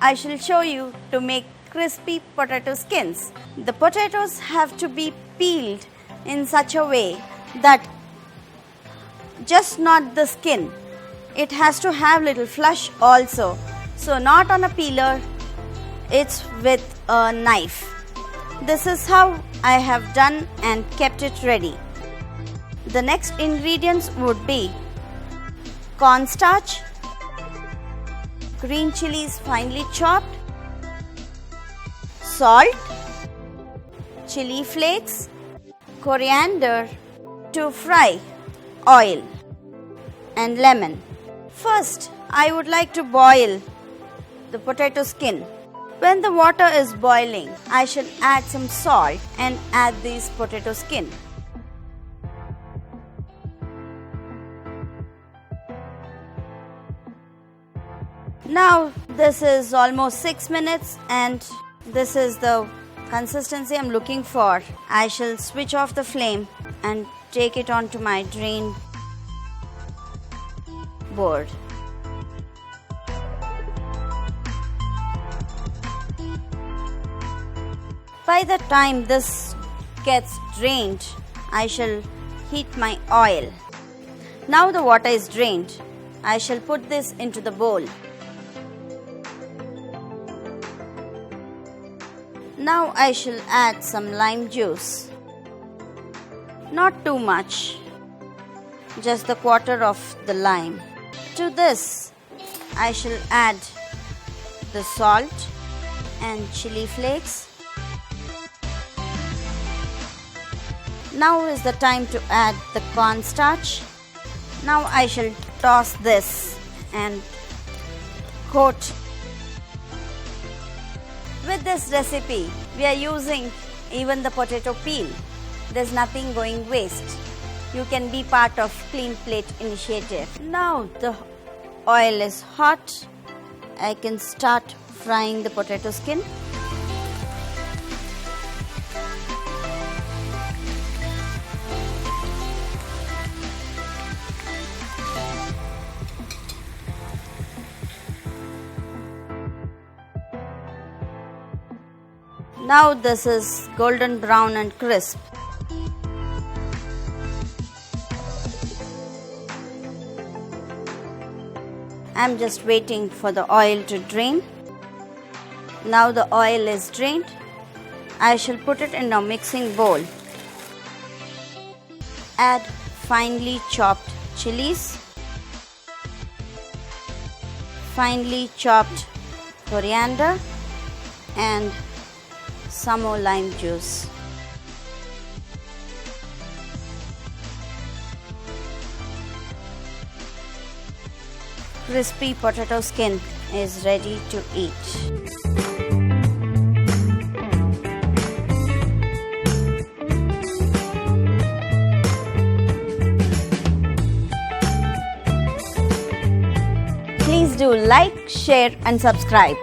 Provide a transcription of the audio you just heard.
I shall show you to make crispy potato skins. The potatoes have to be peeled in such a way that just not the skin, it has to have little flesh also. So not on a peeler, it's with a knife. This is how I have done and kept it ready. The next ingredients would be cornstarch, green chilies finely chopped, salt, chili flakes, coriander to fry, oil and lemon. First, I would like to boil the potato skin. When the water is boiling, I shall add some salt and add these potato skin. Now this is almost 6 minutes and this is the consistency I'm looking for. I shall switch off the flame and take it onto my drain board. By the time this gets drained, I shall heat my oil. Now the water is drained. I shall put this into the bowl. Now I shall add some lime juice. Not too much, just the quarter of the lime. To this, I shall add the salt and chili flakes. Now is the time to add the cornstarch. Now I shall toss this and coat. With this recipe, we are using even the potato peel. There's nothing going waste. You can be part of Clean Plate initiative. Now the oil is hot. I can start frying the potato skin. Now this is golden brown and crisp. I'm just waiting for the oil to drain. Now the oil is drained. I shall put it in a mixing bowl. Add finely chopped chilies, finely chopped coriander and some more lime juice. Crispy potato skin is ready to eat. Please do like, share and subscribe.